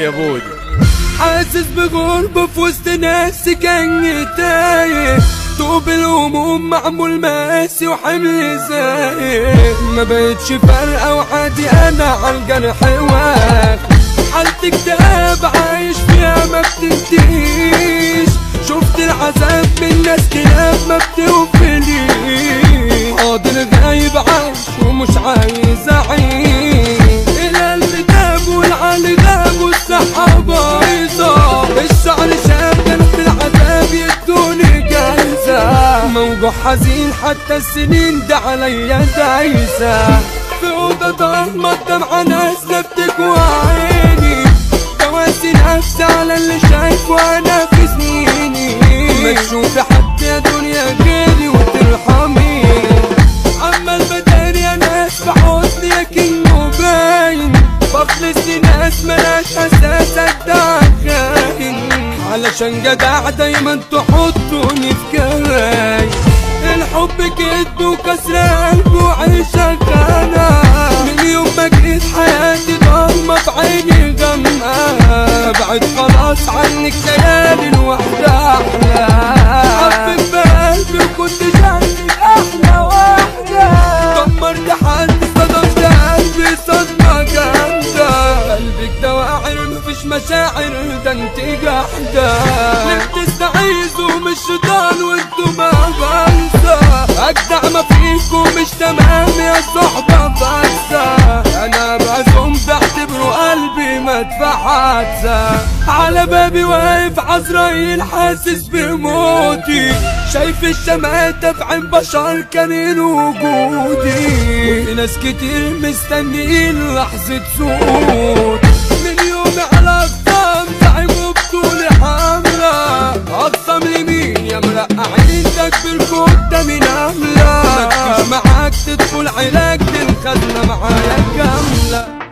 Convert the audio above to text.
يا بودي. حاسس بغربة في وسط ناس كان تايه، طوب الهموم معمول ماسي وحمل زايد، ما بقتش فارقة وعادي انا عالجرح واقف، حالتي اكتئاب عايش فيها ما بتنتهيش، شفت العذاب من ناس كلاب ما بتوفليش، حاضر غايب عايش ومش عايز اعيش، القلب داب والعقل غاب والصحة بايظة، الشعر شاغل في العذاب يدوني جايزة، موجوع حزين حتى السنين ده عليا دايسة، في أوضة ضلمة الدمعة نازلة بتكوى عيني، بواسي نفسي على اللي شايفه أنا في سنيني، ما تشوفي حد يا دنيا غيري وترحميني، عمال بداري أنا في حزني لكنه باين، بخلص لناس ملاش أساس أدعى خاين، علشان جدع دايما تحطوني في كراي، الحب كدب وكسر قلب وعيشة خانة، من يوم ما جيت حياتي ضلمة في عيني غمقة، بعد خلاص عنك ليالي الوحدة أحلى، حبك بقلبي وكنت شايفك أحلى واحدة، دمرت حد صدمت قلبي صدمة جامدة، قلبك ده واعر مفيش مشاعر ده انت جحدة، ليه بتستعيذوا من الشيطان وانتوا ما بنسى، أجدع ما فيكم مش تمام يا صحبة بنسى، أنا بعزم بعتبره قلبي مدفع حادثة، على بابي واقف عزرايل حاسس بموتي، شايف الشماتة في عين بشر كان وجودي، وفي ناس كتير مستنيين لحظة سقوط، من يومي على أقسام تعبوا بطول حملة، أقسم لمين يا مرقعين تكبر كنت من أملة، متجيش معاك تدخل علاج دي الخزنة معايا كاملة.